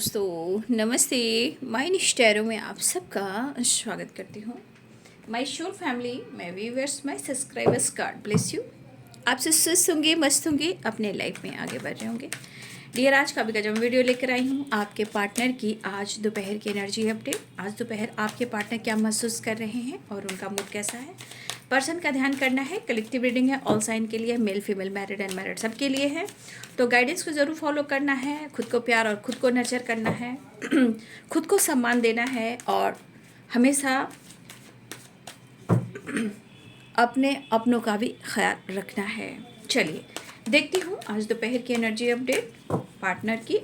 दोस्तों नमस्ते। माय निष्ठैरों में आप सबका स्वागत करती हूँ। माय शोर family, my viewers, my subscribers, God bless you. आप सब स्वस्थ होंगे, मस्त होंगे, अपने लाइफ में आगे बढ़ रहे होंगे। डियर, आज का भी गजब वीडियो लेकर आई हूँ आपके पार्टनर की आज दोपहर की एनर्जी अपडेट। आज दोपहर आपके पार्टनर क्या महसूस कर रहे हैं और उनका मूड कैसा है। पर्सन का ध्यान करना है, कलेक्टिव रीडिंग है, ऑल साइन के लिए, मेल फीमेल, मैरिड अनमैरिड सबके लिए है। तो गाइडेंस को ज़रूर फॉलो करना है, खुद को प्यार और खुद को नर्चर करना है खुद को सम्मान देना है और हमेशा अपने अपनों का भी ख्याल रखना है। चलिए देखती हूँ आज दोपहर की एनर्जी अपडेट पार्टनर की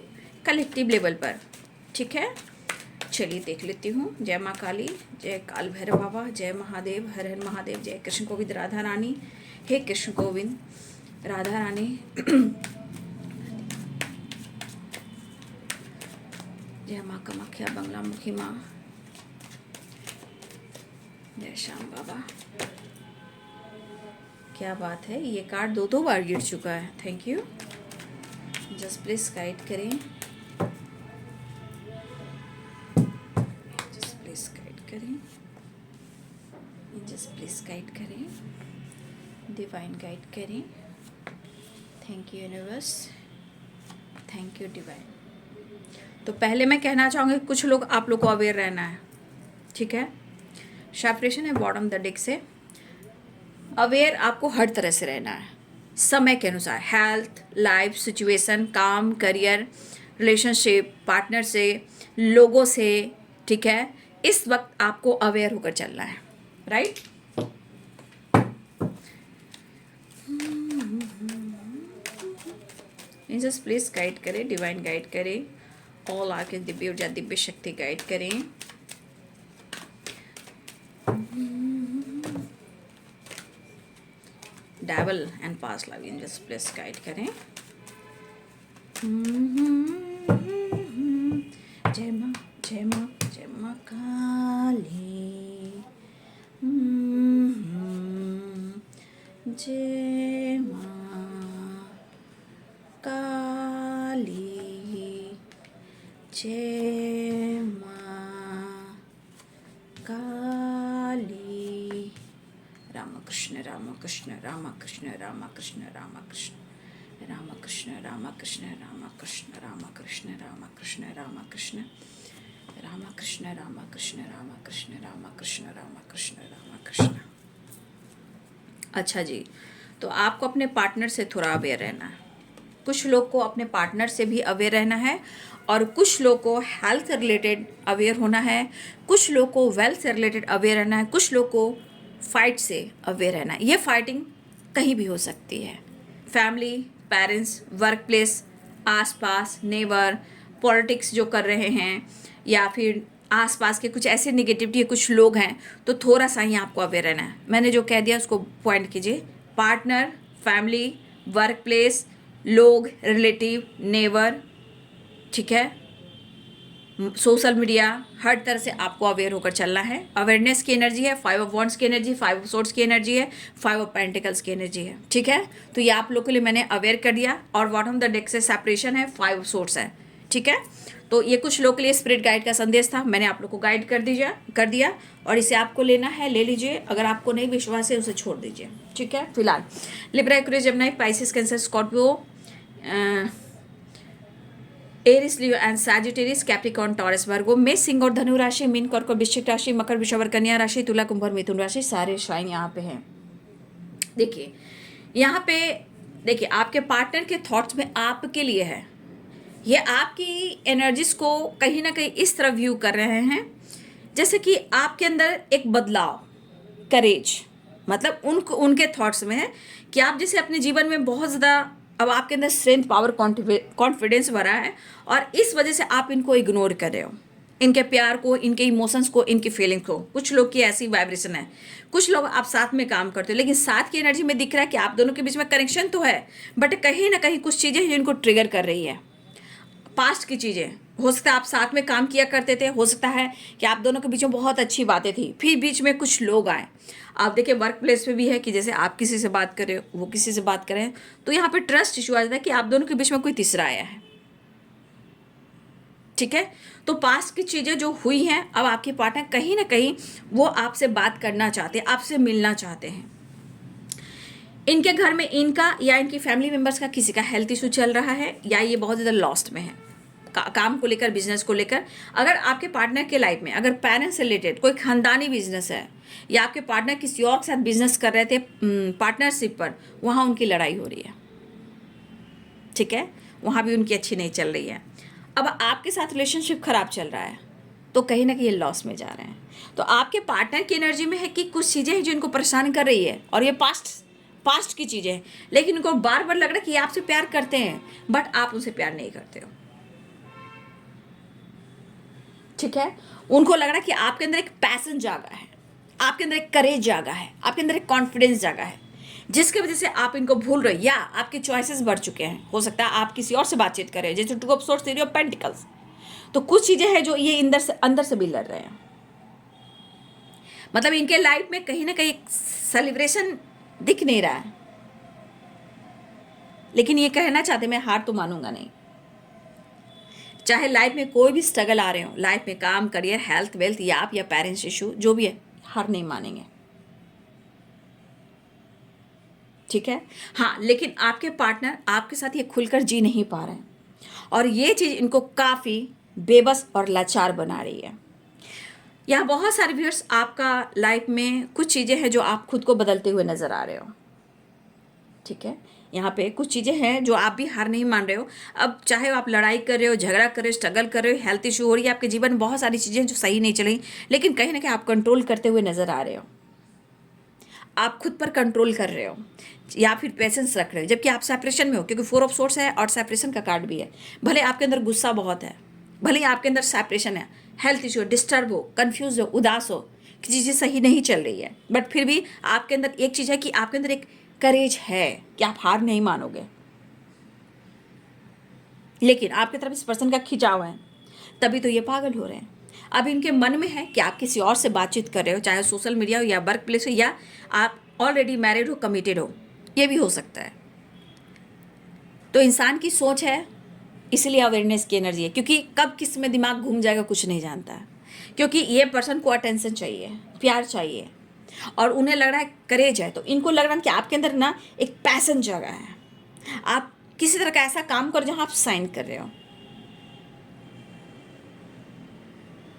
कलेक्टिव लेवल पर। ठीक है, चलिए देख लेती हूँ। जय माँ काली, जय काल भैरव बाबा, जय महादेव, हर हर महादेव, जय कृष्ण गोविंद राधा रानी। हे कृष्ण गोविंद राधा रानी जय माँ कामाख्या बंगला मुखी माँ, जय श्याम बाबा। क्या बात है, ये कार्ड दो बार गिर चुका है। Thank you. Just please guide करें, जस्ट प्लीज गाइड करें, जस्ट प्लीज गाइड करें, डिवाइन गाइड करें। Thank you universe, thank you divine. तो पहले मैं कहना चाहूँगी कुछ लोग आप लोग को अवेयर रहना है। ठीक है, सेपरेशन है बॉटम द डेक से। अवेयर आपको हर तरह से रहना है, समय के अनुसार, हेल्थ, लाइफ सिचुएशन, काम, करियर, रिलेशनशिप, पार्टनर से, लोगों से। ठीक है, इस वक्त आपको अवेयर होकर चलना है। राइट, जस्ट प्लीज गाइड करें, डिवाइन गाइड करें, ऑल आके दिव्य ऊर्जा, दिव्य शक्ति गाइड करें। Devil and past life in just please guide करें। जय माँ, जय माँ, जय माँ काली, जय माँ काली, जय माँ काली। रामकृष्ण रामकृष्ण रामकृष्ण रामकृष्ण रामकृष्ण रामकृष्ण रामकृष्ण रामकृष्ण रामकृष्ण रामकृष्ण रामकृष्ण रामकृष्ण रामकृष्ण रामकृष्ण रामकृष्ण रामकृष्ण रामकृष्ण। अच्छा जी, तो आपको अपने पार्टनर से थोड़ा अवेयर रहना है। कुछ लोग को अपने पार्टनर से भी अवेयर रहना है और कुछ लोग को हेल्थ से रिलेटेड अवेयर होना है, कुछ लोग को वेल्थ से रिलेटेड अवेयर रहना है, कुछ लोग को फाइट से अवेयर रहना है। ये फाइटिंग कहीं भी हो सकती है, फैमिली, पेरेंट्स, वर्क प्लेस, आसपास, नेबर, पॉलिटिक्स जो कर रहे हैं, या फिर आसपास के कुछ ऐसे निगेटिविटी कुछ लोग हैं, तो थोड़ा सा ही आपको अवेयर रहना है। मैंने जो कह दिया उसको पॉइंट कीजिए। पार्टनर, फैमिली, वर्क प्लेस, लोग, रिलेटिव, नेबर, ठीक है, सोशल मीडिया, हर तरह से आपको अवेयर होकर चलना है। अवेयरनेस की एनर्जी है, 5 ऑफ वॉन्ड्स की एनर्जी, 5 ऑफ सोर्ड्स की एनर्जी है, 5 ऑफ पेंटिकल्स की एनर्जी है। ठीक है, तो ये आप लोग के लिए मैंने अवेयर कर दिया। और बॉटम द डेक से सेपरेशन है, 5 ऑफ सोर्ड्स है। ठीक है, तो ये कुछ लोग के लिए स्पिरिट गाइड का संदेश था, मैंने आप लोग को गाइड कर दिया और इसे आपको लेना है, ले लीजिए। अगर आपको नहीं विश्वास है उसे छोड़ दीजिए। ठीक है, फिलहाल Libra, Aquarius, Gemini, Pisces, Cancer, Scorpio, Aries, Leo and Sagittarius, Capricorn, Taurus, Virgo, Mesh, Singh और धनु राशि, मीन, कर्क और वृश्चिक राशि, मकर, वृषभ और कन्या राशि, तुला, कुंभ और मिथुन राशि, सारे शाइन यहाँ पे हैं। देखिए यहाँ पे, देखिए आपके पार्टनर के थॉट्स में आपके लिए है। ये आपकी एनर्जीज को कहीं ना कहीं इस तरह व्यू कर रहे हैं जैसे कि आपके अंदर एक बदलाव, करेज, मतलब उनके थॉट्स में है कि आप जैसे अपने जीवन में बहुत ज़्यादा अब आपके अंदर स्ट्रेंथ, पावर, कॉन्फिडेंस भरा है और इस वजह से आप इनको इग्नोर कर रहे हो, इनके प्यार को, इनके इमोशंस को, इनकी फीलिंग को। कुछ लोग की ऐसी वाइब्रेशन है। कुछ लोग आप साथ में काम करते हो, लेकिन साथ की एनर्जी में दिख रहा है कि आप दोनों के बीच में कनेक्शन तो है, बट कहीं ना कहीं कुछ चीज़ें जिनको ट्रिगर कर रही है, पास्ट की चीज़ें। हो सकता है आप साथ में काम किया करते थे, हो सकता है कि आप दोनों के बीच में बहुत अच्छी बातें थी, फिर बीच में कुछ लोग आए। आप देखिए वर्क प्लेस पे भी है कि जैसे आप किसी से बात करें, वो किसी से बात करें, तो यहाँ पे ट्रस्ट इशू आ जाता है कि आप दोनों के बीच में कोई तीसरा आया है। ठीक है। तो पास्ट की चीज़ें जो हुई हैं, अब आपके पार्टनर कहीं ना कहीं वो आपसे बात करना चाहते हैं, आपसे मिलना चाहते हैं। इनके घर में इनका या इनकी फैमिली मेंबर्स का किसी का हेल्थ इशू चल रहा है, या ये बहुत ज़्यादा लॉस्ट में है काम को लेकर, बिजनेस को लेकर। अगर आपके पार्टनर के लाइफ में अगर पेरेंट्स से रिलेटेड कोई खानदानी बिजनेस है, या आपके पार्टनर किसी और के साथ बिजनेस कर रहे थे पार्टनरशिप पर, वहाँ उनकी लड़ाई हो रही है, ठीक है, वहाँ भी उनकी अच्छी नहीं चल रही है। अब आपके साथ रिलेशनशिप खराब चल रहा है, तो कहीं ना कहीं ये लॉस में जा रहे हैं। तो आपके पार्टनर की एनर्जी में है कि कुछ चीज़ें हैं जो इनको परेशान कर रही है, और ये पास्ट की चीज़ें हैं, लेकिन उनको बार बार लग रहा है कि ये आपसे प्यार करते हैं, बट आप उनसे प्यार नहीं करते हो, ठीक है। उनको लग रहा है कि आपके अंदर एक पैशन जागा है, आपके अंदर एक करेज जागा है, आपके अंदर एक कॉन्फिडेंस जागा है, जिसकी वजह से आप इनको भूल रहे हो, या आपके चॉइसेस बढ़ चुके हैं। हो सकता है आप किसी और से बातचीत कर रहे हैं, जैसे two of swords, three of pentacles. तो कुछ चीज़ें हैं जो ये अंदर से भी लड़ रहे हैं। मतलब इनके लाइफ में कहीं ना कहीं सेलिब्रेशन दिख नहीं रहा है, लेकिन ये कहना चाहते मैं हार तो मानूंगा नहीं। चाहे लाइफ में कोई भी स्ट्रगल आ रहे हो, लाइफ में काम, करियर, हेल्थ, वेल्थ, या आप या पेरेंट्स इशू जो भी है, हार नहीं मानेंगे, ठीक है। हाँ, लेकिन आपके पार्टनर आपके साथ ये खुलकर जी नहीं पा रहे हैं, और ये चीज़ इनको काफ़ी बेबस और लाचार बना रही है। यहाँ बहुत सारे व्यूअर्स, आपका लाइफ में कुछ चीज़ें हैं जो आप खुद को बदलते हुए नज़र आ रहे हो, ठीक है। यहाँ पे कुछ चीज़ें हैं जो आप भी हार नहीं मान रहे हो। अब चाहे आप लड़ाई कर रहे हो, झगड़ा कर रहे हो, स्ट्रगल कर रहे हो, हेल्थ इशू हो रही है आपके जीवन में, बहुत सारी चीज़ें जो सही नहीं चली, लेकिन कहीं ना कहीं आप कंट्रोल करते हुए नज़र आ रहे हो, आप खुद पर कंट्रोल कर रहे हो, या फिर पेशेंस रख रहे हो, जबकि आप सेपरेशन में हो, क्योंकि 4 ऑफ सोर्ड्स है और सेपरेशन का कार्ड भी है। भले आपके अंदर गुस्सा बहुत है, भले आपके अंदर सेपरेशन है, हेल्थ इशू, डिस्टर्ब हो, कंफ्यूज हो, उदास हो, कि चीज़ें सही नहीं चल रही है, बट फिर भी आपके अंदर एक चीज़ है कि आपके अंदर एक करेज है कि आप हार नहीं मानोगे। लेकिन आपकी तरफ इस पर्सन का खिंचाव है, तभी तो ये पागल हो रहे हैं। अब इनके मन में है कि आप किसी और से बातचीत कर रहे हो, चाहे सोशल मीडिया हो, या वर्क प्लेस हो, या आप ऑलरेडी मैरिड हो, कमिटेड हो, ये भी हो सकता है। तो इंसान की सोच है, इसलिए अवेयरनेस की एनर्जी है, क्योंकि कब किस में दिमाग घूम जाएगा कुछ नहीं जानता है। क्योंकि ये पर्सन को अटेंशन चाहिए, प्यार चाहिए, और उन्हें लग रहा है करेज है, तो इनको लग रहा है कि आपके अंदर ना एक पैशन जगह है, आप किसी तरह का ऐसा काम करो जहां आप साइन कर रहे हो,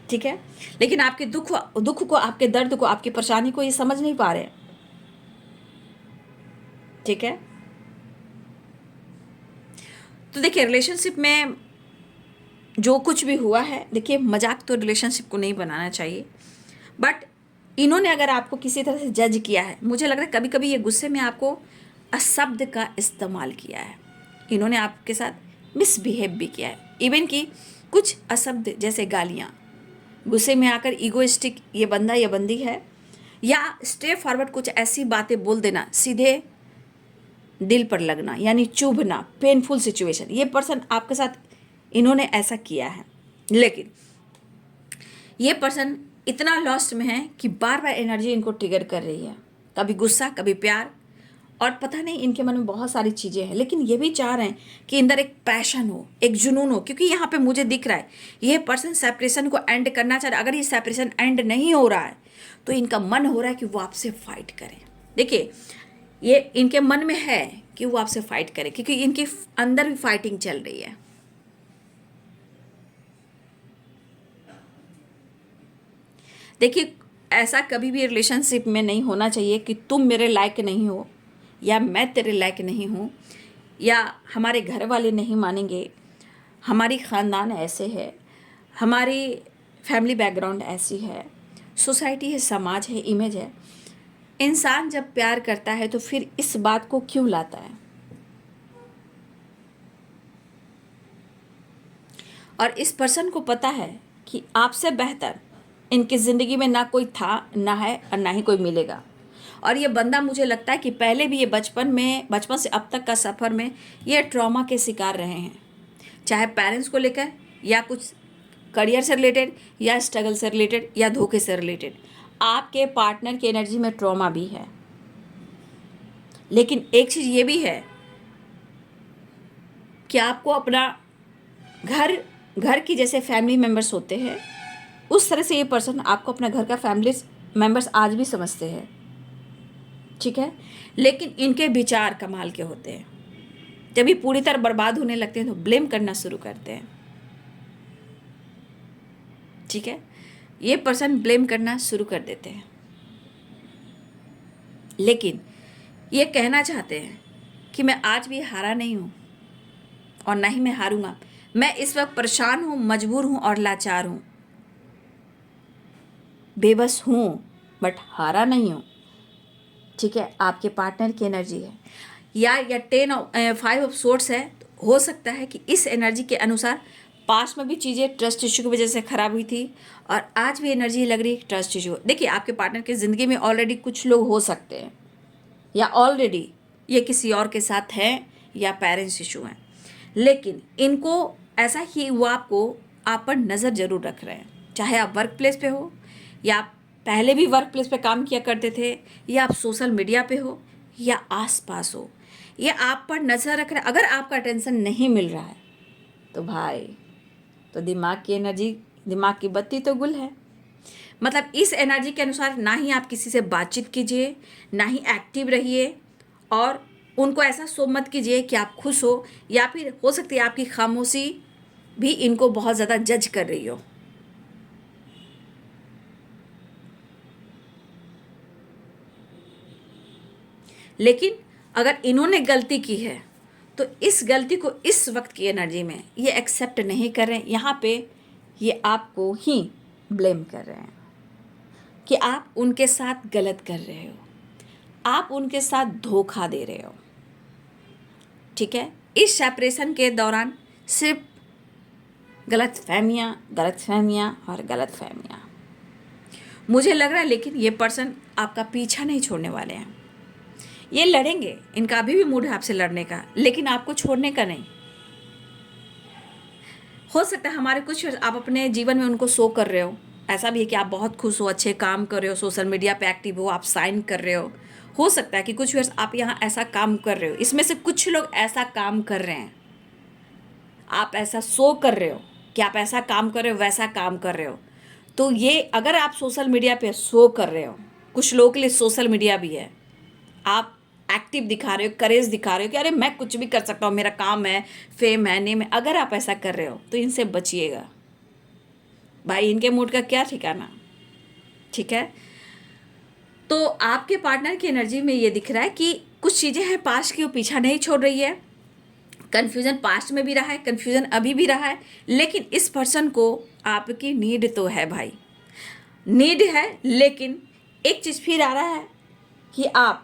ठीक है। लेकिन आपके दुख को, आपके दर्द को, आपकी परेशानी को ये समझ नहीं पा रहे, ठीक है। तो देखिए, रिलेशनशिप में जो कुछ भी हुआ है, देखिए मजाक तो रिलेशनशिप को नहीं बनाना चाहिए, बट इन्होंने अगर आपको किसी तरह से जज किया है, मुझे लग रहा है कभी कभी ये गुस्से में आपको अशब्द का इस्तेमाल किया है, इन्होंने आपके साथ मिसबिहेव भी किया है, इवन कि कुछ अशब्द जैसे गालियाँ, गुस्से में आकर ईगोइस्टिक ये बंदा ये बंदी है, या स्ट्रेट फॉरवर्ड कुछ ऐसी बातें बोल देना, सीधे दिल पर लगना, यानी चुभना, पेनफुल सिचुएशन, ये पर्सन आपके साथ इन्होंने ऐसा किया है। लेकिन ये पर्सन इतना लॉस्ट में है कि बार बार एनर्जी इनको ट्रिगर कर रही है, कभी गुस्सा, कभी प्यार, और पता नहीं इनके मन में बहुत सारी चीज़ें हैं, लेकिन ये भी चाह रहे हैं कि अंदर एक पैशन हो, एक जुनून हो, क्योंकि यहाँ पे मुझे दिख रहा है ये पर्सन सेपरेशन को एंड करना चाह रहा है। अगर ये सेपरेशन एंड नहीं हो रहा है, तो इनका मन हो रहा है कि वो आपसे फाइट करें। देखिए, ये इनके मन में है कि वो आपसे फाइट करें, क्योंकि इनके अंदर भी फाइटिंग चल रही है। देखिए, ऐसा कभी भी रिलेशनशिप में नहीं होना चाहिए कि तुम मेरे लायक नहीं हो, या मैं तेरे लायक नहीं हूँ, या हमारे घर वाले नहीं मानेंगे, हमारी ख़ानदान ऐसे है, हमारी फैमिली बैकग्राउंड ऐसी है, सोसाइटी है, समाज है, इमेज है। इंसान जब प्यार करता है तो फिर इस बात को क्यों लाता है? और इस पर्सन को पता है कि आपसे बेहतर इनकी ज़िंदगी में ना कोई था, ना है, और ना ही कोई मिलेगा। और ये बंदा, मुझे लगता है कि पहले भी ये बचपन से अब तक का सफ़र में ये ट्रॉमा के शिकार रहे हैं, चाहे पेरेंट्स को लेकर, या कुछ करियर से रिलेटेड, या स्ट्रगल से रिलेटेड, या धोखे से रिलेटेड। आपके पार्टनर की एनर्जी में ट्रॉमा भी है, लेकिन एक चीज़ ये भी है कि आपको अपना घर घर की जैसे फैमिली मेम्बर्स होते हैं, उस तरह से ये पर्सन आपको अपना घर का फैमिली मेम्बर्स आज भी समझते हैं, ठीक है। लेकिन इनके विचार कमाल के होते हैं। जब ये पूरी तरह बर्बाद होने लगते हैं तो ब्लेम करना शुरू करते हैं, ठीक है। ये पर्सन ब्लेम करना शुरू कर देते हैं, लेकिन ये कहना चाहते हैं कि मैं आज भी हारा नहीं हूँ और ना ही मैं हारूंगा। मैं इस वक्त परेशान हूँ, मजबूर हूँ और लाचार हूँ, बेबस हूँ, बट हारा नहीं हूँ, ठीक है। आपके पार्टनर की एनर्जी है या 5 ऑफ सोर्ट्स है। तो हो सकता है कि इस एनर्जी के अनुसार पास्ट में भी चीज़ें ट्रस्ट इशू की वजह से ख़राब हुई थी और आज भी एनर्जी लग रही है ट्रस्ट इशू। देखिए, आपके पार्टनर की ज़िंदगी में ऑलरेडी कुछ लोग हो सकते हैं या ऑलरेडी ये किसी और के साथ हैं या पेरेंट्स इशू हैं, लेकिन इनको ऐसा ही हुआ, आपको आप पर नज़र ज़रूर रख रहे हैं। चाहे आप वर्क प्लेस पे हो या आप पहले भी वर्क प्लेस पे काम किया करते थे या आप सोशल मीडिया पे हो या आसपास हो, ये आप पर नज़र रख रहे हैं। अगर आपका अटेंशन नहीं मिल रहा है तो भाई, तो दिमाग की एनर्जी, दिमाग की बत्ती तो गुल है। मतलब इस एनर्जी के अनुसार ना ही आप किसी से बातचीत कीजिए, ना ही एक्टिव रहिए और उनको ऐसा शो मत कीजिए कि आप खुश हो, या फिर हो सकती है आपकी खामोशी भी इनको बहुत ज़्यादा जज कर रही हो। लेकिन अगर इन्होंने गलती की है तो इस गलती को इस वक्त की एनर्जी में ये एक्सेप्ट नहीं कर रहे हैं। यहाँ पे ये आपको ही ब्लेम कर रहे हैं कि आप उनके साथ गलत कर रहे हो, आप उनके साथ धोखा दे रहे हो, ठीक है। इस सेपरेशन के दौरान सिर्फ गलतफहमियाँ, गलतफहमियाँ और गलतफहमियाँ मुझे लग रहा है। लेकिन ये पर्सन आपका पीछा नहीं छोड़ने वाले हैं, ये लड़ेंगे, इनका अभी भी मूड है आपसे लड़ने का, लेकिन आपको छोड़ने का नहीं। हो सकता है हमारे कुछ आप अपने जीवन में उनको शो कर रहे हो, ऐसा भी है कि आप बहुत खुश हो, अच्छे काम कर रहे हो, सोशल मीडिया पे एक्टिव हो, आप साइन कर रहे हो सकता है कि कुछ वर्ष आप यहाँ ऐसा काम कर रहे हो। इसमें से कुछ लोग ऐसा काम कर रहे हैं, आप ऐसा शो कर रहे हो कि आप ऐसा काम कर रहे हो, वैसा काम कर रहे हो। तो ये अगर आप सोशल मीडिया पे शो कर रहे हो, कुछ लोगों के लिए सोशल मीडिया भी है, आप एक्टिव दिखा रहे हो, करेज दिखा रहे हो कि अरे मैं कुछ भी कर सकता हूँ, मेरा काम है, फेम है, नेम है, अगर आप ऐसा कर रहे हो तो इनसे बचिएगा भाई, इनके मूड का क्या ठिकाना, ठीक है। तो आपके पार्टनर की एनर्जी में ये दिख रहा है कि कुछ चीज़ें हैं पास्ट की, वो पीछा नहीं छोड़ रही है। कन्फ्यूज़न पास्ट में भी रहा है, कन्फ्यूज़न अभी भी रहा है, लेकिन इस पर्सन को आपकी नीड तो है भाई, नीड है। लेकिन एक चीज़ फिर आ रहा है कि आप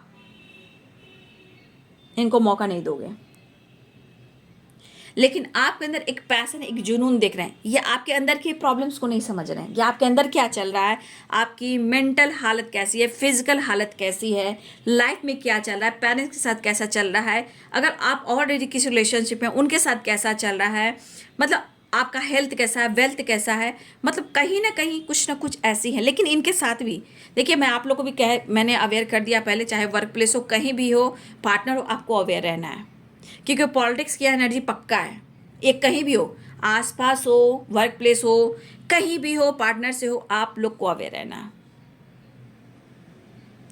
इनको मौका नहीं दोगे, लेकिन आपके अंदर एक पैशन, एक जुनून देख रहे हैं। ये आपके अंदर की प्रॉब्लम्स को नहीं समझ रहे हैं, ये आपके अंदर क्या चल रहा है, आपकी मेंटल हालत कैसी है, फिजिकल हालत कैसी है, लाइफ में क्या चल रहा है, पेरेंट्स के साथ कैसा चल रहा है, अगर आप ऑलरेडी किसी रिलेशनशिप में उनके साथ कैसा चल रहा है, मतलब आपका हेल्थ कैसा है, वेल्थ कैसा है, मतलब कहीं ना कहीं कुछ ना कुछ ऐसी है। लेकिन इनके साथ भी देखिए, मैं आप लोगों को भी मैंने अवेयर कर दिया पहले, चाहे वर्क प्लेस हो, कहीं भी हो, पार्टनर हो, आपको अवेयर रहना है, क्योंकि पॉलिटिक्स की एनर्जी पक्का है। ये कहीं भी हो, आसपास हो, वर्क प्लेस हो, कहीं भी हो, पार्टनर से हो, आप लोग को अवेयर रहना है।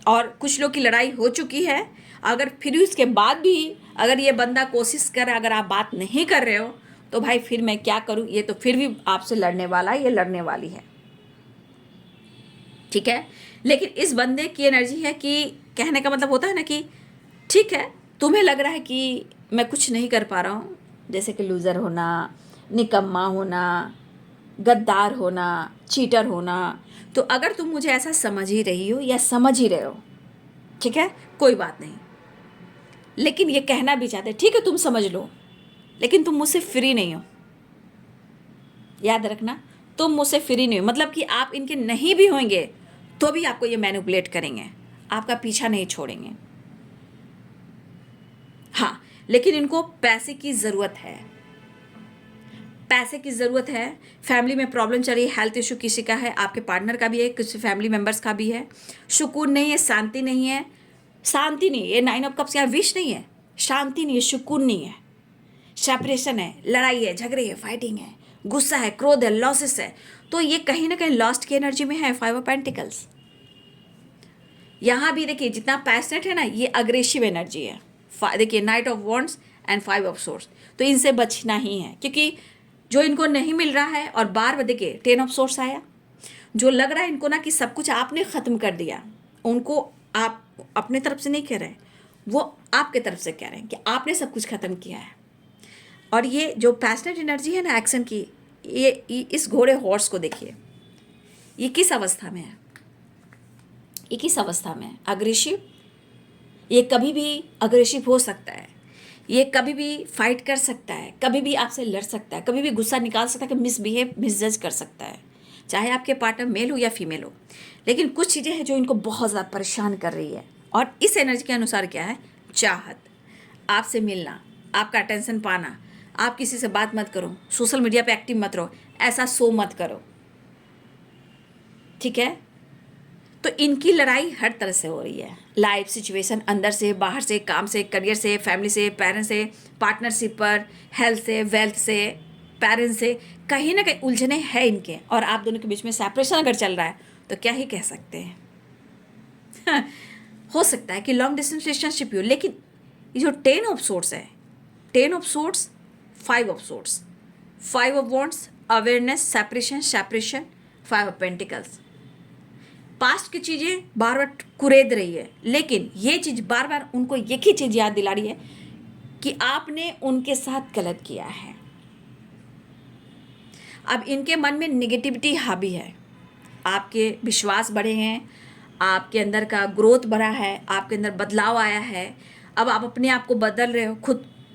और कुछ लोग की लड़ाई हो चुकी है, अगर फिर उसके बाद भी अगर ये बंदा कोशिश करे, अगर आप बात नहीं कर रहे हो, तो भाई फिर मैं क्या करूं, ये तो फिर भी आपसे लड़ने वाला है, ये लड़ने वाली है, ठीक है। लेकिन इस बंदे की एनर्जी है कि कहने का मतलब होता है ना कि ठीक है, तुम्हें लग रहा है कि मैं कुछ नहीं कर पा रहा हूँ, जैसे कि लूज़र होना, निकम्मा होना, गद्दार होना, चीटर होना, तो अगर तुम मुझे ऐसा समझ ही रही हो या समझ ही रहे हो, ठीक है, कोई बात नहीं। लेकिन ये कहना भी चाहते, ठीक है तुम समझ लो, लेकिन तुम मुझसे फ्री नहीं हो, याद रखना, तुम मुझसे फ्री नहीं हो। मतलब कि आप इनके नहीं भी होंगे तो भी आपको ये मैनिपुलेट करेंगे, आपका पीछा नहीं छोड़ेंगे। हाँ, लेकिन इनको पैसे की ज़रूरत है, पैसे की ज़रूरत है। फैमिली में प्रॉब्लम चल रही है, हेल्थ इशू किसी का है, आपके पार्टनर का भी है, किसी फैमिली मेम्बर्स का भी है। सुकून नहीं है, शांति नहीं है, शांति नहीं है। ये 9 ऑफ कप्स यहाँ विश नहीं है, शांति नहीं है, सुकून नहीं है, सेपरेशन है, लड़ाई है, झगड़े है, फाइटिंग है, गुस्सा है, क्रोध है, लॉसेस है, तो ये कहीं ना कहीं लॉस्ट की एनर्जी में है 5 ऑफ पेंटिकल्स। यहाँ भी देखिए जितना पैशनेट है ना, ये अग्रेसिव एनर्जी है। देखिए night of wands and 5 of source, तो इनसे बचना ही है, क्योंकि जो इनको नहीं मिल रहा है, और बार बार देखिए 10 ऑफ सोर्स आया, जो लग रहा है इनको ना कि सब कुछ आपने ख़त्म कर दिया, उनको आप अपने तरफ से नहीं कह रहे हैं, वो आपके तरफ से कह रहे हैं कि आपने सब कुछ ख़त्म किया है। और ये जो पैशनेट एनर्जी है ना एक्शन की, ये इस घोड़े हॉर्स को देखिए, ये किस अवस्था में है, ये किस अवस्था में है, अग्रेसिव। ये कभी भी अग्रेसिव हो सकता है, ये कभी भी फाइट कर सकता है, कभी भी आपसे लड़ सकता है, कभी भी गुस्सा निकाल सकता है, कि मिसबिहेव, मिसजज कर सकता है, चाहे आपके पार्टनर मेल हो या फीमेल हो। लेकिन कुछ चीज़ें हैं जो इनको बहुत ज़्यादा परेशान कर रही है, और इस एनर्जी के अनुसार क्या है, चाहत, आपसे मिलना, आपका अटेंशन पाना, आप किसी से बात मत करो, सोशल मीडिया पे एक्टिव मत रहो, ऐसा शो मत करो, ठीक है। तो इनकी लड़ाई हर तरह से हो रही है, लाइफ सिचुएशन, अंदर से, बाहर से, काम से, करियर से, फैमिली से, पेरेंट्स से, पार्टनरशिप पर, हेल्थ से, वेल्थ से, पेरेंट्स से, कहीं ना कहीं उलझने हैं इनके, और आप दोनों के बीच में सेपरेशन अगर चल रहा है तो क्या ही कह सकते हैं। हो सकता है कि लॉन्ग डिस्टेंस रिलेशनशिप हो, लेकिन ये जो 10 ऑफ सोर्स है, 10 of source, 5 of source, 5 of wands, awareness, separation, 5 of pentacles, past की चीज़ें बार बार कुरेद रही है, लेकिन ये चीज़ बार बार उनको एक ही चीज़ याद दिला रही है कि आपने उनके साथ गलत किया है। अब इनके मन में निगेटिविटी हावी है, आपके विश्वास बढ़े हैं, आपके अंदर का ग्रोथ बढ़ा है, आपके अंदर बदलाव आया है, अब आप अपने आप को बदल रहे हो,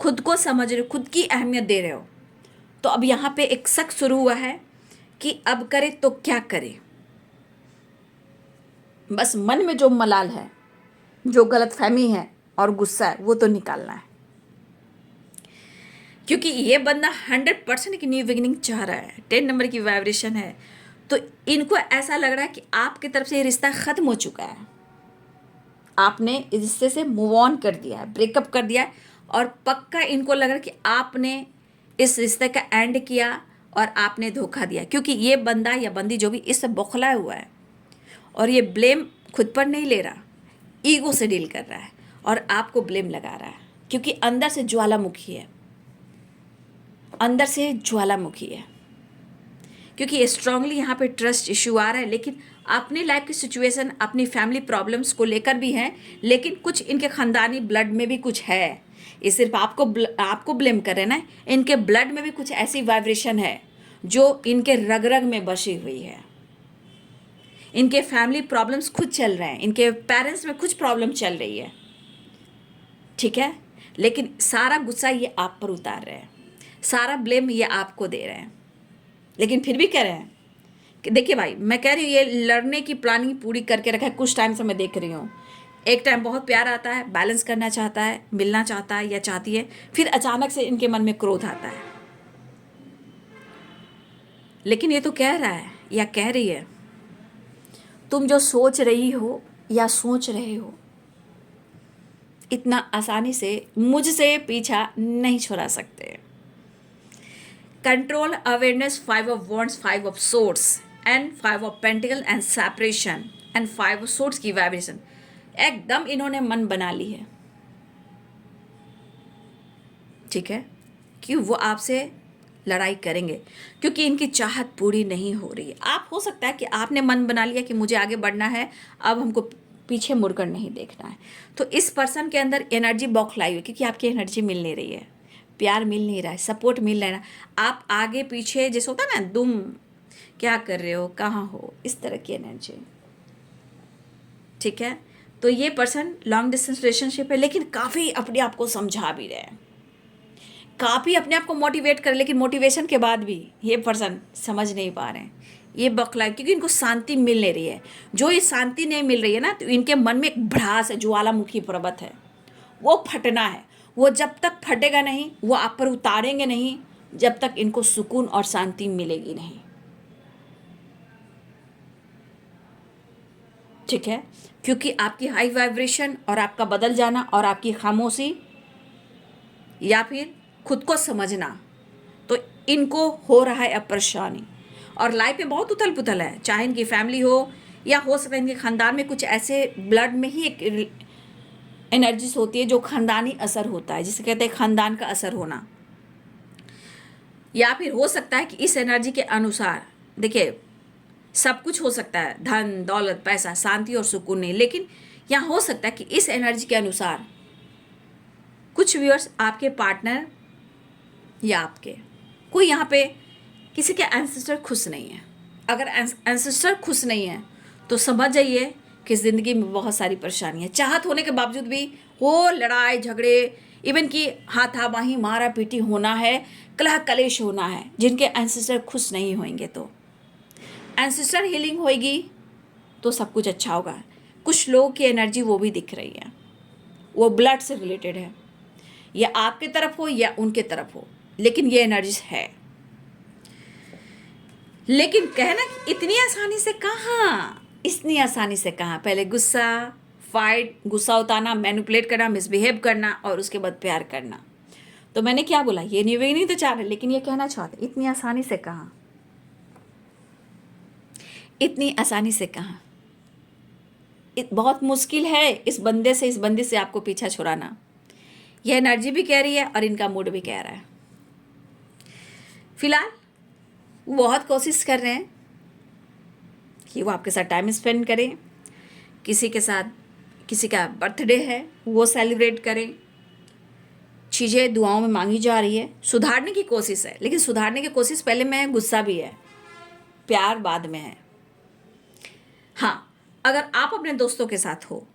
खुद को समझ रहे हो, खुद की अहमियत दे रहे हो। तो अब यहाँ पे एक शक शुरू हुआ है कि अब करे तो क्या करे। बस मन में जो मलाल है, जो गलतफहमी है और गुस्सा है, वो तो निकालना है, क्योंकि ये बंदा 100% की न्यू बिगिनिंग चाह रहा है, 10 नंबर की वाइब्रेशन है। तो इनको ऐसा लग रहा है कि आपकी तरफ से ये रिश्ता ख़त्म हो चुका है, आपने इस रिश्ते से मूव ऑन कर दिया है, ब्रेकअप कर दिया है, और पक्का इनको लग रहा है कि आपने इस रिश्ते का एंड किया और आपने धोखा दिया, क्योंकि ये बंदा या बंदी जो भी इससे बौखलाया हुआ है, और ये ब्लेम खुद पर नहीं ले रहा, ईगो से डील कर रहा है और आपको ब्लेम लगा रहा है, क्योंकि अंदर से ज्वालामुखी है, अंदर से ज्वालामुखी है, क्योंकि स्ट्रांगली यहाँ पे ट्रस्ट इशू आ रहा है। लेकिन अपनी लाइफ की सिचुएशन, अपनी फैमिली प्रॉब्लम्स को लेकर भी हैं, लेकिन कुछ इनके ख़ानदानी ब्लड में भी कुछ है, ये सिर्फ आपको ब्लेम कर रहे हैं ना, इनके ब्लड में भी कुछ ऐसी वाइब्रेशन है जो इनके रग रग में बसी हुई है। इनके फैमिली प्रॉब्लम्स खुद चल रहे हैं, इनके पेरेंट्स में कुछ प्रॉब्लम चल रही है, ठीक है, लेकिन सारा गुस्सा ये आप पर उतार रहे हैं, सारा ब्लेम ये आपको दे रहे हैं, लेकिन फिर भी कह रहे हैं कि देखिए भाई, मैं कह रही हूँ ये लड़ने की प्लानिंग पूरी करके रखा है, कुछ टाइम से मैं देख रही हूँ। एक टाइम बहुत प्यार आता है, बैलेंस करना चाहता है, मिलना चाहता है या चाहती है, फिर अचानक से इनके मन में क्रोध आता है। लेकिन ये तो कह रहा है या कह रही है, तुम जो सोच रही हो या सोच रहे हो, इतना आसानी से मुझसे पीछा नहीं छुड़ा सकते। Control, awareness, 5 of wands, 5 of swords and 5 of pentacle and separation and 5 of swords की वाइब्रेशन, एकदम इन्होंने मन बना ली है, ठीक है, कि वो आपसे लड़ाई करेंगे, क्योंकि इनकी चाहत पूरी नहीं हो रही है। आप हो सकता है कि आपने मन बना लिया कि मुझे आगे बढ़ना है, अब हमको पीछे मुड़कर नहीं देखना है। तो इस पर्सन के अंदर एनर्जी बौखलाई हुई, क्योंकि आपकी एनर्जी मिल नहीं रही है, प्यार मिल नहीं रहा है, सपोर्ट मिल नहीं रहा है, आप आगे पीछे जैसे होता है ना, तुम क्या कर रहे हो, कहाँ हो, इस तरह की एनर्जी, ठीक है। तो ये पर्सन लॉन्ग डिस्टेंस रिलेशनशिप है, लेकिन काफ़ी अपने आप को समझा भी रहे हैं, काफ़ी अपने आप को मोटिवेट कर, लेकिन मोटिवेशन के बाद भी ये पर्सन समझ नहीं पा रहे हैं, ये बौखलाए, क्योंकि इनको शांति मिल नहीं रही है। जो ये शांति नहीं मिल रही है ना, तो इनके मन में एक भड़ास है, ज्वालामुखी पर्वत है, वो फटना है। वो जब तक फटेगा नहीं, वो आप पर उतारेंगे नहीं, जब तक इनको सुकून और शांति मिलेगी नहीं, ठीक है। क्योंकि आपकी हाई वाइब्रेशन और आपका बदल जाना और आपकी खामोशी या फिर खुद को समझना, तो इनको हो रहा है अब परेशानी और लाइफ में बहुत उथल पुथल है, चाहे इनकी फैमिली हो या हो सकता है इनके खानदान में कुछ ऐसे ब्लड में ही एक एनर्जीज होती है जो खानदानी असर होता है, जिसे कहते हैं खानदान का असर होना। या फिर हो सकता है कि इस एनर्जी के अनुसार, देखिए सब कुछ हो सकता है, धन दौलत पैसा शांति और सुकून नहीं, लेकिन यहाँ हो सकता है कि इस एनर्जी के अनुसार कुछ व्यूअर्स आपके पार्टनर या आपके कोई यहाँ पे किसी के एंसेस्टर खुश नहीं है। अगर एंसेस्टर खुश नहीं है तो समझ जाइए कि ज़िंदगी में बहुत सारी परेशानियाँ, चाहत होने के बावजूद भी वो लड़ाई झगड़े, इवन कि हाथापाई मारा पीटी होना है, कलह कलेश होना है। जिनके एंसेस्टर खुश नहीं होंगे तो एंसेस्टर हीलिंग होएगी तो सब कुछ अच्छा होगा। कुछ लोगों की एनर्जी वो भी दिख रही है, वो ब्लड से रिलेटेड है, या आपके तरफ हो या उनके तरफ हो, लेकिन ये एनर्जी है। लेकिन कहना कि इतनी आसानी से कहाँ, इतनी आसानी से कहाँ, पहले गुस्सा, फाइट, गुस्सा उतारना, मैनिपुलेट करना, मिसबिहेव करना और उसके बाद प्यार करना। तो मैंने क्या बोला, ये नहीं तो चाह रहे, लेकिन ये कहना चाहते इतनी आसानी से कहाँ, इतनी आसानी से कहाँ। बहुत मुश्किल है इस बंदे से, इस बंदी से आपको पीछा छुड़ाना। यह एनर्जी भी कह रही है और इनका मूड भी कह रहा है। फिलहाल वो बहुत कोशिश कर रहे हैं कि वो आपके साथ टाइम स्पेंड करें, किसी के साथ, किसी का बर्थडे है वो सेलिब्रेट करें। चीज़ें दुआओं में मांगी जा रही है, सुधारने की कोशिश है, लेकिन सुधारने की कोशिश पहले में गुस्सा भी है, प्यार बाद में है। हाँ, अगर आप अपने दोस्तों के साथ हो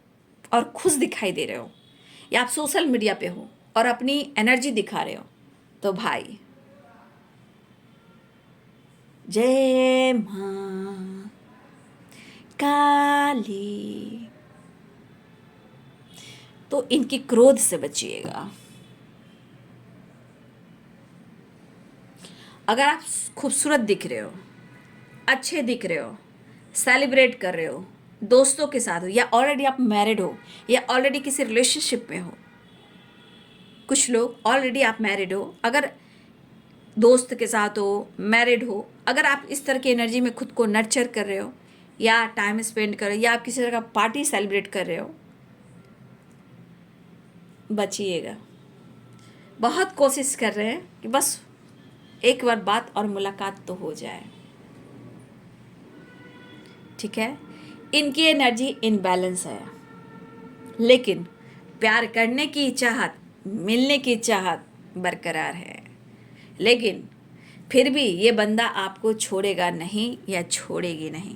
और खुश दिखाई दे रहे हो, या आप सोशल मीडिया पे हो और अपनी एनर्जी दिखा रहे हो, तो भाई जय मां काली, तो इनकी क्रोध से बचिएगा। अगर आप खूबसूरत दिख रहे हो, अच्छे दिख रहे हो, सेलिब्रेट कर रहे हो, दोस्तों के साथ हो, या ऑलरेडी आप मैरिड हो, या ऑलरेडी किसी रिलेशनशिप में हो, कुछ लोग ऑलरेडी आप मैरिड हो, अगर दोस्त के साथ हो, मैरिड हो, अगर आप इस तरह की एनर्जी में खुद को नर्चर कर रहे हो या टाइम स्पेंड कर रहे हो, या आप किसी तरह का पार्टी सेलिब्रेट कर रहे हो, बचिएगा। बहुत कोशिश कर रहे हैं कि बस एक बार बात और मुलाकात तो हो जाए, ठीक है। इनकी एनर्जी इनबैलेंस है, लेकिन प्यार करने की चाहत, मिलने की चाहत बरकरार है। लेकिन फिर भी ये बंदा आपको छोड़ेगा नहीं या छोड़ेगी नहीं,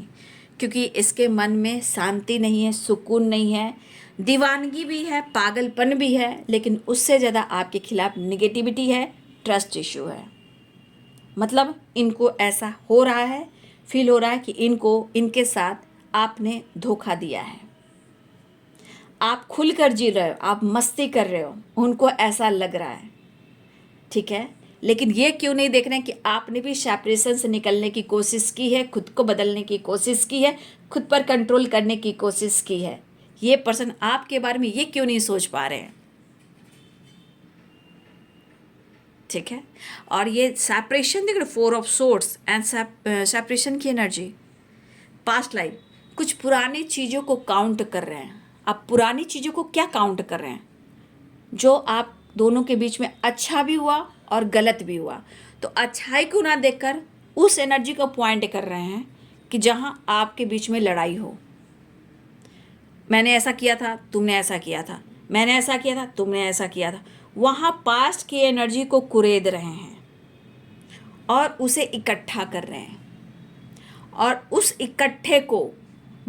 क्योंकि इसके मन में शांति नहीं है, सुकून नहीं है, दीवानगी भी है, पागलपन भी है, लेकिन उससे ज़्यादा आपके खिलाफ निगेटिविटी है, ट्रस्ट इशू है। मतलब इनको ऐसा हो रहा है, फील हो रहा है कि इनको, इनके साथ आपने धोखा दिया है। आप खुलकर जी रहे हो, आप मस्ती कर रहे हो, उनको ऐसा लग रहा है, ठीक है। लेकिन ये क्यों नहीं देख रहे हैं कि आपने भी सेपरेशन से निकलने की कोशिश की है, खुद को बदलने की कोशिश की है, खुद पर कंट्रोल करने की कोशिश की है। ये पर्सन आपके बारे में ये क्यों नहीं सोच पा रहे हैं, ठीक है। और ये सेपरेशन देख रहे, 4 ऑफ सोर्ड्स एंड सेपरेशन की एनर्जी, पास्ट लाइफ, कुछ पुरानी चीज़ों को काउंट कर रहे हैं। आप पुरानी चीज़ों को क्या काउंट कर रहे हैं, जो आप दोनों के बीच में अच्छा भी हुआ और गलत भी हुआ, तो अच्छाई को ना देखकर उस एनर्जी को पॉइंट कर रहे हैं कि जहाँ आपके बीच में लड़ाई हो। मैंने ऐसा किया था, तुमने ऐसा किया था, मैंने ऐसा किया था, तुमने ऐसा किया था। वहाँ पास्ट की एनर्जी को कुरेद रहे हैं और उसे इकट्ठा कर रहे हैं, और उस इकट्ठे को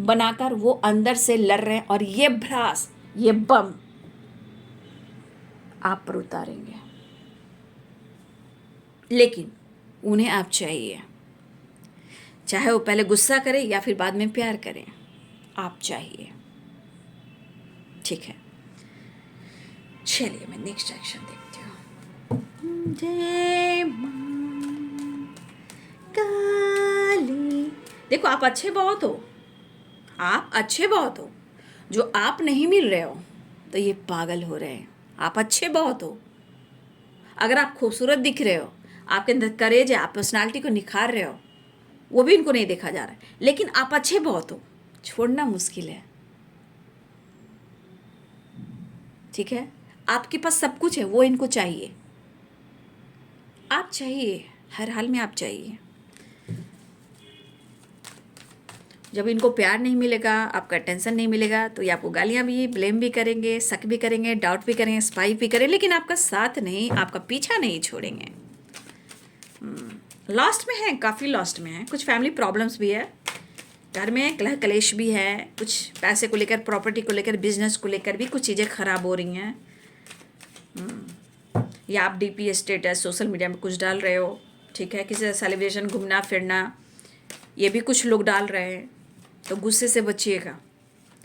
बनाकर वो अंदर से लड़ रहे हैं, और ये भ्रास, ये बम आप पर उतारेंगे। लेकिन उन्हें आप चाहिए, चाहे वो पहले गुस्सा करें या फिर बाद में प्यार करें, आप चाहिए, ठीक है। चलिए मैं नेक्स्ट एक्शन देखती हूँ। जय मां काली। देखो आप अच्छे बहुत हो, आप अच्छे बहुत हो, जो आप नहीं मिल रहे हो तो ये पागल हो रहे हैं। आप अच्छे बहुत हो, अगर आप खूबसूरत दिख रहे हो, आपके अंदर करेज है, आप पर्सनालिटी को निखार रहे हो, वो भी इनको नहीं देखा जा रहा है। लेकिन आप अच्छे बहुत हो, छोड़ना मुश्किल है। ठीक है, आपके पास सब कुछ है, वो इनको चाहिए। आप चाहिए, हर हाल में आप चाहिए। जब इनको प्यार नहीं मिलेगा, आपका अटेंशन नहीं मिलेगा, तो ये आपको गालियाँ भी, ब्लेम भी करेंगे, शक भी करेंगे, डाउट भी करेंगे, स्पाई भी करेंगे, लेकिन आपका साथ नहीं, आपका पीछा नहीं छोड़ेंगे। लॉस्ट में है, काफ़ी लॉस्ट में है। कुछ फैमिली प्रॉब्लम्स भी है, घर में कलह कलेश भी है, कुछ पैसे को लेकर, प्रॉपर्टी को लेकर, बिजनेस को लेकर भी कुछ चीज़ें खराब हो रही हैं। या आप डीपी स्टेटस सोशल मीडिया में कुछ डाल रहे हो, ठीक है, किसी से सेलिब्रेशन, घूमना फिरना, ये भी कुछ लोग डाल रहे हैं, तो गुस्से से बचिएगा,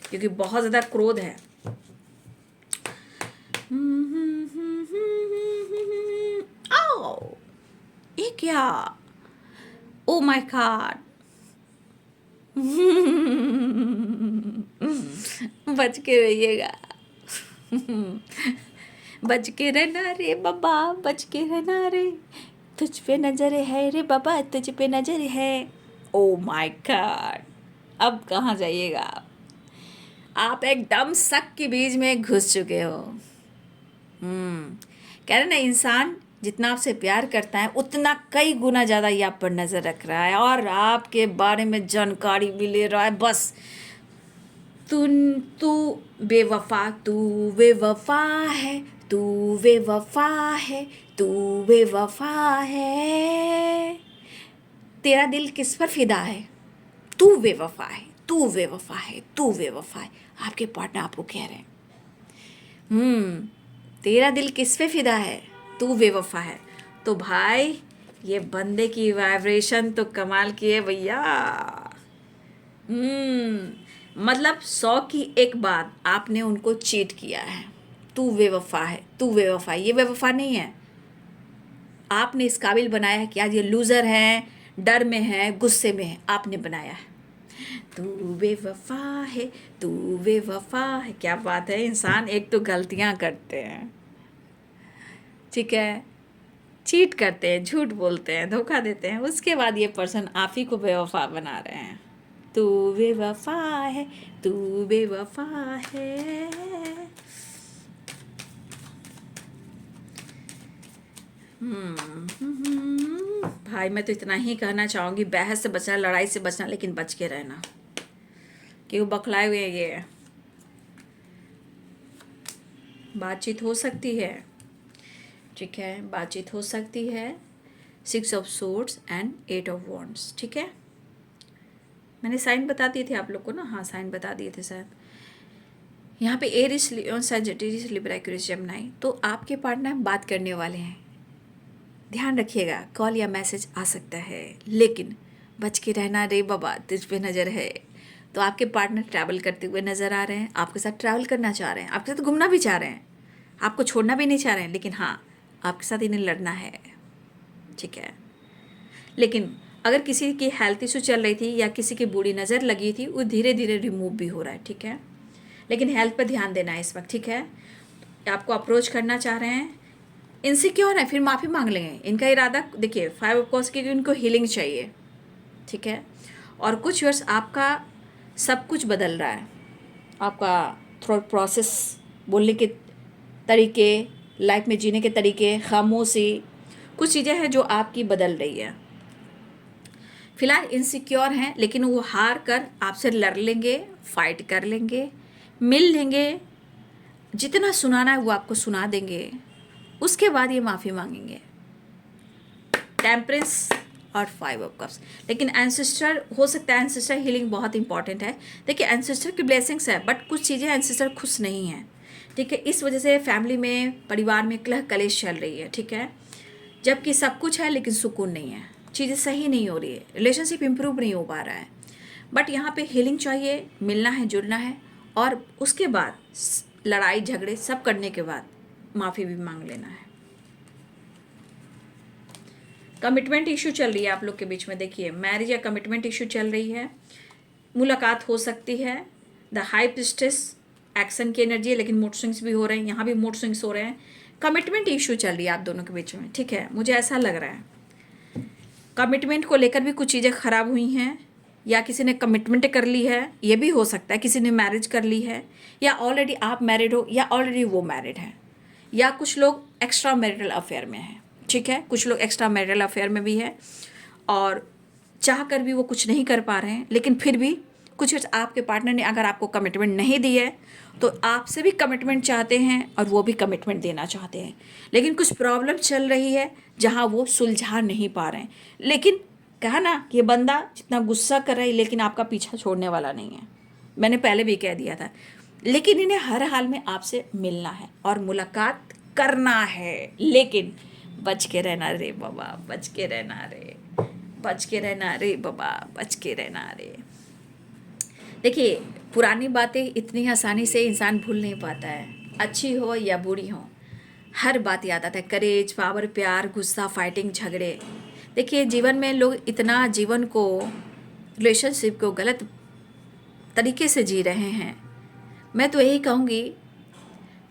क्योंकि बहुत ज़्यादा क्रोध है। आओ, ये क्या, ओ माय गॉड, बच के रहिएगा। बच के रहना रे बाबा, बच के रहना रे, तुझ पे नजर है रे बाबा, तुझ पे नजर है। ओ माय गॉड, अब कहाँ जाइएगा आप एकदम शक के बीज में घुस चुके हो। कह रहे ना, इंसान जितना आपसे प्यार करता है उतना कई गुना ज़्यादा ये आप पर नज़र रख रहा है और आपके बारे में जानकारी भी ले रहा है। बस तू बेवफा, तू बेवफा है, तू बेवफा है, तू बेवफा है, तेरा दिल किस पर फिदा है, तू बेवफा है, तू बेवफा है, तू बेवफा है। आपके पार्टनर आपको कह रहे हैं तेरा दिल किस पे फिदा है, तू बेवफा है। तो भाई ये बंदे की वाइब्रेशन तो कमाल की है भैया। मतलब 100 की एक बात आपने उनको चीट किया है। तू बेवफा है, तू बेवफा है, ये बेवफा नहीं है। आपने इस काबिल बनाया है कि आज ये लूज़र है, डर में है, गुस्से में है, आपने बनाया है। तू बेवफा है, तू बेवफा है। क्या बात है, इंसान एक तो गलतियां करते हैं, ठीक है, चीट करते हैं, झूठ बोलते हैं, धोखा देते हैं, उसके बाद ये पर्सन आप ही को बेवफा बना रहे हैं। तू बेवफा है, तू बेवफा है। भाई मैं तो इतना ही कहना चाहूँगी, बहस से बचना, लड़ाई से बचना, लेकिन बच के रहना, क्यों बखलाए हुए ये। बातचीत हो सकती है, ठीक है, बातचीत हो सकती है। 6 of swords and 8 of wands, ठीक है। मैंने साइन बता दिए थे आप लोग को ना, हाँ साइन बता दिए थे शायद। यहाँ पे Aries, Leo, Sagittarius, Libra, Aquarius, Gemini. तो आपके पार्टनर बात करने वाले हैं, ध्यान रखिएगा, कॉल या मैसेज आ सकता है, लेकिन बच के रहना रे बाबा, तुझ पे नज़र है। तो आपके पार्टनर ट्रैवल करते हुए नज़र आ रहे हैं, आपके साथ ट्रैवल करना चाह रहे हैं, आपके साथ घूमना भी चाह रहे हैं, आपको छोड़ना भी नहीं चाह रहे हैं, लेकिन हाँ आपके साथ इन्हें लड़ना है, ठीक है। लेकिन अगर किसी की हेल्थ इशू चल रही थी या किसी की बुरी नज़र लगी थी, वो धीरे धीरे रिमूव भी हो रहा है, ठीक है। लेकिन हेल्थ पर ध्यान देना है इस वक्त, ठीक है। आपको अप्रोच करना चाह रहे हैं, इनसिक्योर है, फिर माफ़ी मांग लेंगे। इनका इरादा देखिए 5 ऑफ कोर्स की, इनको हीलिंग चाहिए, ठीक है। और कुछ वर्ष आपका सब कुछ बदल रहा है, आपका थॉट प्रोसेस, बोलने के तरीके, लाइफ में जीने के तरीके, खामोशी, कुछ चीज़ें हैं जो आपकी बदल रही है। फिलहाल इनसिक्योर हैं, लेकिन वो हार कर आपसे लड़ लेंगे, फाइट कर लेंगे, मिल लेंगे, जितना सुनाना है वो आपको सुना देंगे, उसके बाद ये माफ़ी मांगेंगे। टेम्परेंस और 5 ऑफ कप्स। लेकिन एंसेस्टर हो सकता है, एंसेस्टर हीलिंग बहुत इंपॉर्टेंट है। देखिए एंसेस्टर की ब्लेसिंग्स है, बट कुछ चीज़ें एंसेस्टर खुश नहीं है, ठीक है। इस वजह से फैमिली में, परिवार में कलह कलेश चल रही है, ठीक है। जबकि सब कुछ है लेकिन सुकून नहीं है, चीज़ें सही नहीं हो रही है, रिलेशनशिप इंप्रूव नहीं हो पा रहा है। बट यहाँ पे हीलिंग चाहिए, मिलना है, जुड़ना है, और उसके बाद लड़ाई झगड़े सब करने के बाद माफ़ी भी मांग लेना है। कमिटमेंट इशू चल रही है आप लोग के बीच में, देखिए मैरिज या कमिटमेंट इशू चल रही है, मुलाकात हो सकती है। द हाई प्रिस्टेस एक्शन की एनर्जी है, लेकिन मूड स्विंग्स भी हो रहे हैं, यहाँ भी मूड स्विंग्स हो रहे हैं। कमिटमेंट इशू चल रही है आप दोनों के बीच में, ठीक है, मुझे ऐसा लग रहा है कमिटमेंट को लेकर भी कुछ चीज़ें खराब हुई हैं, या किसी ने कमिटमेंट कर ली है, ये भी हो सकता है किसी ने मैरिज कर ली है, या ऑलरेडी आप मैरिड हो या ऑलरेडी वो मैरिड है, या कुछ लोग एक्स्ट्रा मैरिटल अफेयर में हैं, ठीक है, कुछ लोग एक्स्ट्रा मैरिटल अफेयर में भी है और चाह कर भी वो कुछ नहीं कर पा रहे हैं, लेकिन फिर भी कुछ आपके पार्टनर ने अगर आपको कमिटमेंट नहीं दी है तो आपसे भी कमिटमेंट चाहते हैं और वो भी कमिटमेंट देना चाहते हैं, लेकिन कुछ प्रॉब्लम चल रही है जहाँ वो सुलझा नहीं पा रहे हैं। लेकिन कहा ना कि ये बंदा जितना गुस्सा कर रहा है लेकिन आपका पीछा छोड़ने वाला नहीं है, मैंने पहले भी कह दिया था, लेकिन इन्हें हर हाल में आपसे मिलना है और मुलाकात करना है, लेकिन बच के रहना रे बाबा, बच के रहना रे, बच के रहना रे बाबा, बच के रहना रे। देखिए, पुरानी बातें इतनी आसानी से इंसान भूल नहीं पाता है, अच्छी हो या बुरी हो, हर बात याद आता है, करेज, पावर, प्यार, गुस्सा, फाइटिंग, झगड़े। देखिए, जीवन में लोग इतना जीवन को, रिलेशनशिप को गलत तरीके से जी रहे हैं। मैं तो यही कहूँगी,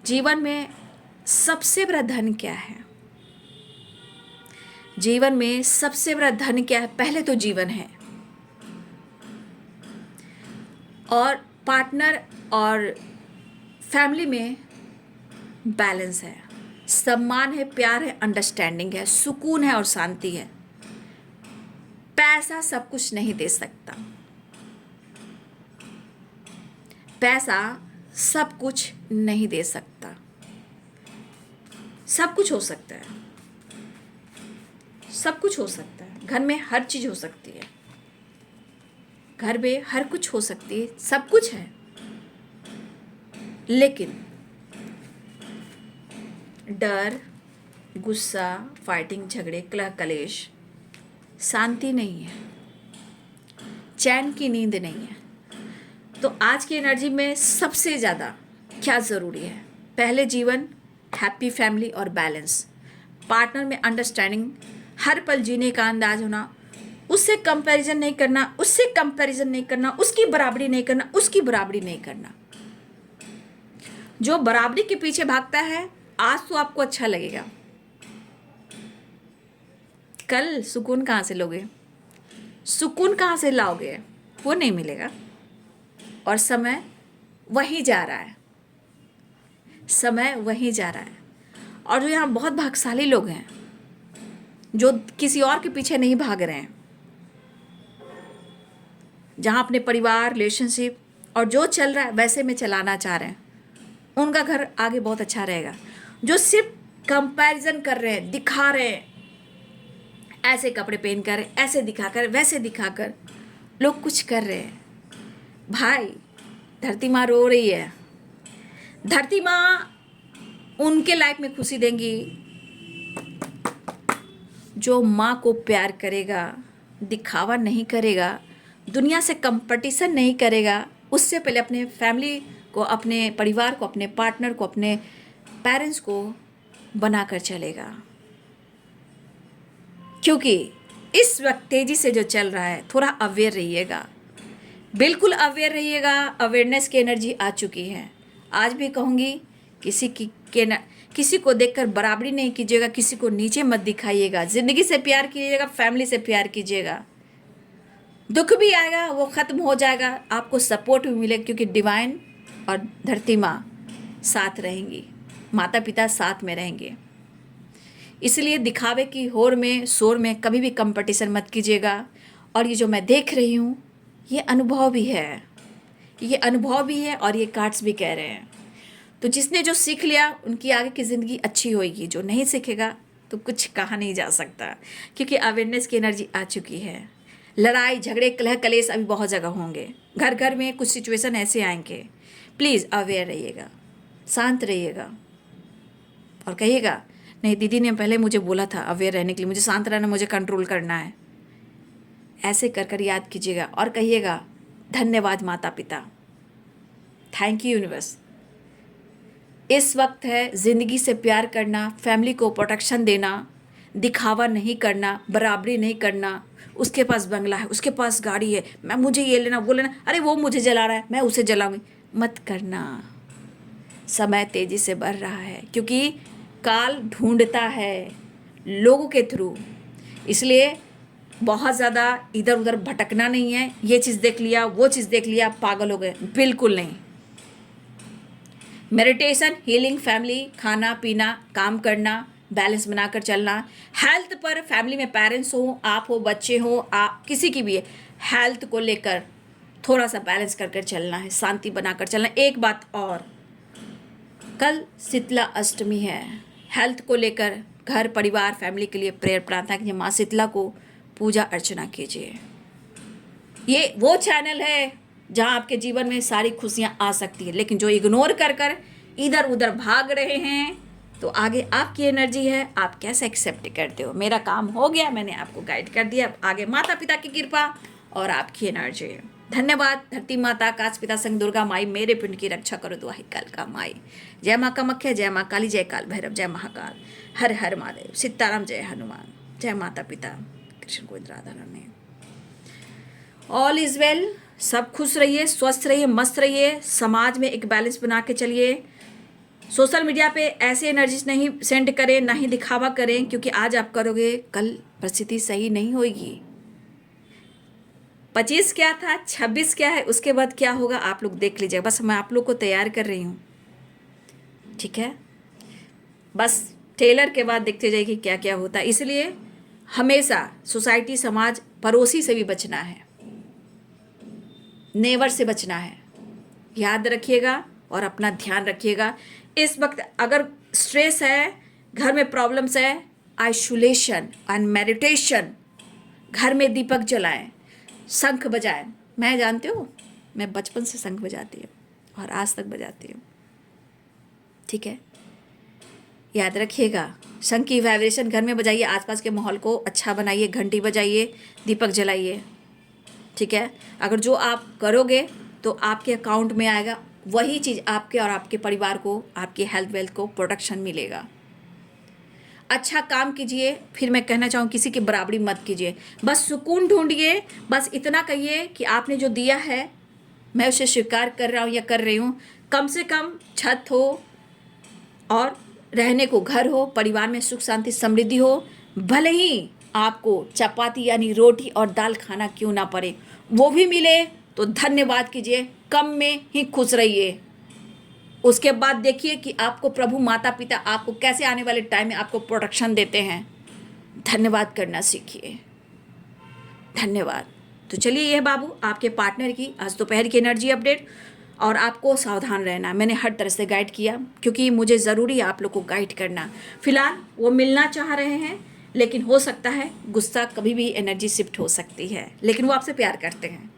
जीवन में सबसे बड़ा धन क्या है? जीवन में सबसे बड़ा धन क्या है? पहले तो जीवन है, और पार्टनर और फैमिली में बैलेंस है, सम्मान है, प्यार है, अंडरस्टैंडिंग है, सुकून है और शांति है। पैसा सब कुछ नहीं दे सकता, पैसा सब कुछ नहीं दे सकता, सब कुछ हो सकता है, सब कुछ हो सकता है, घर में हर चीज़ हो सकती है, घर में हर कुछ हो सकती है, सब कुछ है, लेकिन डर, गुस्सा, फाइटिंग, झगड़े, कलह कलेश, शांति नहीं है, चैन की नींद नहीं है। तो आज की एनर्जी में सबसे ज़्यादा क्या ज़रूरी है? पहले जीवन, हैप्पी फैमिली और बैलेंस, पार्टनर में अंडरस्टैंडिंग, हर पल जीने का अंदाज होना, उससे कंपैरिजन नहीं करना, उससे कंपैरिजन नहीं करना, उसकी बराबरी नहीं करना, उसकी बराबरी नहीं करना। जो बराबरी के पीछे भागता है, आज तो आपको अच्छा लगेगा, कल सुकून कहाँ से लोगे? सुकून कहाँ से लाओगे? वो नहीं मिलेगा। और समय वहीं जा रहा है, समय वहीं जा रहा है। और जो यहाँ बहुत भाग्यशाली लोग हैं, जो किसी और के पीछे नहीं भाग रहे हैं, जहाँ अपने परिवार, रिलेशनशिप और जो चल रहा है वैसे में चलाना चाह रहे हैं, उनका घर आगे बहुत अच्छा रहेगा। जो सिर्फ कंपैरिजन कर रहे हैं, दिखा रहे हैं, ऐसे कपड़े पहनकर, ऐसे दिखाकर, वैसे दिखाकर लोग कुछ कर रहे हैं, भाई धरती माँ रो रही है। धरती माँ उनके लाइफ में खुशी देंगी जो माँ को प्यार करेगा, दिखावा नहीं करेगा, दुनिया से कंपटीशन नहीं करेगा, उससे पहले अपने फैमिली को, अपने परिवार को, अपने पार्टनर को, अपने पेरेंट्स को बनाकर चलेगा। क्योंकि इस वक्त तेज़ी से जो चल रहा है, थोड़ा अवेयर रहिएगा, बिल्कुल अवेयर रहिएगा। अवेयरनेस की एनर्जी आ चुकी है। आज भी कहूँगी, किसी को देखकर बराबरी नहीं कीजिएगा, किसी को नीचे मत दिखाइएगा, ज़िंदगी से प्यार कीजिएगा, फैमिली से प्यार कीजिएगा। दुख भी आएगा, वो ख़त्म हो जाएगा, आपको सपोर्ट भी मिलेगा, क्योंकि डिवाइन और धरती माँ साथ रहेंगी, माता पिता साथ में रहेंगे। इसलिए दिखावे की होड़ में, शोर में कभी भी कंपटीशन मत कीजिएगा। और ये जो मैं देख रही हूँ, ये अनुभव भी है, ये अनुभव भी है और ये कार्ड्स भी कह रहे हैं। तो जिसने जो सीख लिया, उनकी आगे की ज़िंदगी अच्छी होगी। जो नहीं सीखेगा तो कुछ कहा नहीं जा सकता, क्योंकि अवेयरनेस की एनर्जी आ चुकी है। लड़ाई झगड़े कलह कलेश अभी बहुत जगह होंगे, घर घर में कुछ सिचुएशन ऐसे आएंगे। प्लीज़ अवेयर रहिएगा, शांत रहिएगा और कहिएगा, नहीं दीदी ने पहले मुझे बोला था अवेयर रहने के लिए, मुझे शांत रहना, मुझे कंट्रोल करना है। ऐसे कर कर याद कीजिएगा और कहिएगा, धन्यवाद माता पिता, थैंक यू यूनिवर्स। इस वक्त है ज़िंदगी से प्यार करना, फैमिली को प्रोटेक्शन देना, दिखावा नहीं करना, बराबरी नहीं करना। उसके पास बंगला है, उसके पास गाड़ी है, मैं मुझे ये लेना वो लेना, अरे वो मुझे जला रहा है मैं उसे जलाऊंगी, मत करना। समय तेज़ी से बढ़ रहा है, क्योंकि काल ढूंढता है लोगों के थ्रू, इसलिए बहुत ज़्यादा इधर उधर भटकना नहीं है। ये चीज़ देख लिया, वो चीज़ देख लिया, पागल हो गए, बिल्कुल नहीं। मेडिटेशन, हीलिंग, फैमिली, खाना पीना, काम करना, बैलेंस बनाकर चलना। हेल्थ पर फैमिली में पेरेंट्स हो, आप हो, बच्चे हो, आप किसी की भी है, हेल्थ को लेकर थोड़ा सा बैलेंस कर चलना है, शांति बनाकर चलना। एक बात और, कल शीतला अष्टमी है। हेल्थ को लेकर घर परिवार फैमिली के लिए प्रेयर प्रार्थना कीजिए, माँ शीतला को पूजा अर्चना कीजिए। ये वो चैनल है जहाँ आपके जीवन में सारी खुशियाँ आ सकती है, लेकिन जो इग्नोर कर इधर उधर भाग रहे हैं, तो आगे आपकी एनर्जी है, आप कैसे एक्सेप्ट करते हो। मेरा काम हो गया, मैंने आपको गाइड कर दिया, अब आगे माता पिता की कृपा और आपकी एनर्जी है। धन्यवाद। धरती माता, आकाश पिता, संग दुर्गा माई, मेरे पिंड की रक्षा करो दुआही काल का माई। जय माँ कामाख्या, जय माँ काली, जय काल भैरव, जय महाकाल, हर हर महादेव, सीताराम, जय हनुमान, जय माता पिता, Krishna Govind Radha Rani. All is well. सब खुश रहिए, स्वस्थ रहिए, मस्त रहिए, समाज में एक बैलेंस बना के चलिए। सोशल मीडिया पे ऐसे एनर्जीज नहीं सेंड करें, ना ही दिखावा करें, क्योंकि आज आप करोगे, कल परिस्थिति सही नहीं होगी। 25 क्या था, 26 क्या है, उसके बाद क्या होगा आप लोग देख लीजिए। बस मैं आप लोग को तैयार कर रही हूँ, ठीक है। बस टेलर के बाद देखते जाइए कि क्या क्या होता है। इसलिए हमेशा सोसाइटी, समाज, पड़ोसी से भी बचना है, नेवर से बचना है। याद रखिएगा और अपना ध्यान रखिएगा। इस वक्त अगर स्ट्रेस है, घर में प्रॉब्लम्स है, आइसोलेशन एंड मेडिटेशन, घर में दीपक जलाएं, शंख बजाएं। मैं जानते हो, मैं बचपन से शंख बजाती हूँ और आज तक बजाती हूँ, ठीक है। याद रखिएगा, शंख की वाइब्रेशन घर में बजाइए, आसपास के माहौल को अच्छा बनाइए, घंटी बजाइए, दीपक जलाइए, ठीक है। अगर जो आप करोगे तो आपके अकाउंट में आएगा, वही चीज़ आपके और आपके परिवार को, आपकी हेल्थ वेल्थ को प्रोटेक्शन मिलेगा। अच्छा काम कीजिए। फिर मैं कहना चाहूँ, किसी की बराबरी मत कीजिए, बस सुकून ढूंढिए। बस इतना कहिए कि आपने जो दिया है मैं उसे स्वीकार कर रहा हूँ या कर रही हूँ। कम से कम छत हो और रहने को घर हो, परिवार में सुख शांति समृद्धि हो। भले ही आपको चपाती यानी रोटी और दाल खाना क्यों ना पड़े, वो भी मिले तो धन्यवाद कीजिए, कम में ही खुश रहिए। उसके बाद देखिए कि आपको प्रभु माता पिता आपको कैसे आने वाले टाइम में आपको प्रोटेक्शन देते हैं। धन्यवाद करना सीखिए। धन्यवाद। तो चलिए, यह बाबू आपके पार्टनर की आज दोपहर की एनर्जी अपडेट, और आपको सावधान रहना। मैंने हर तरह से गाइड किया, क्योंकि मुझे ज़रूरी है आप लोग को गाइड करना। फिलहाल वो मिलना चाह रहे हैं, लेकिन हो सकता है गुस्सा, कभी भी एनर्जी शिफ्ट हो सकती है, लेकिन वो आपसे प्यार करते हैं।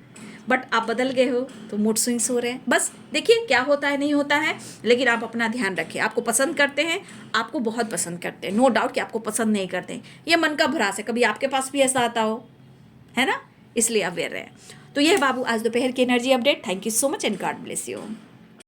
बट आप बदल गए हो तो मूड स्विंग्स हो रहे हैं। बस देखिए क्या होता है, नहीं होता है, लेकिन आप अपना ध्यान रखिए। आपको पसंद करते हैं, आपको बहुत पसंद करते हैं, नो डाउट कि आपको पसंद नहीं करते, ये मन का भ्रास है। कभी आपके पास भी ऐसा आता हो, है ना, इसलिए अवेयर रहे। तो यह बाबू आज दोपहर की energy update. Thank you so much and God bless you.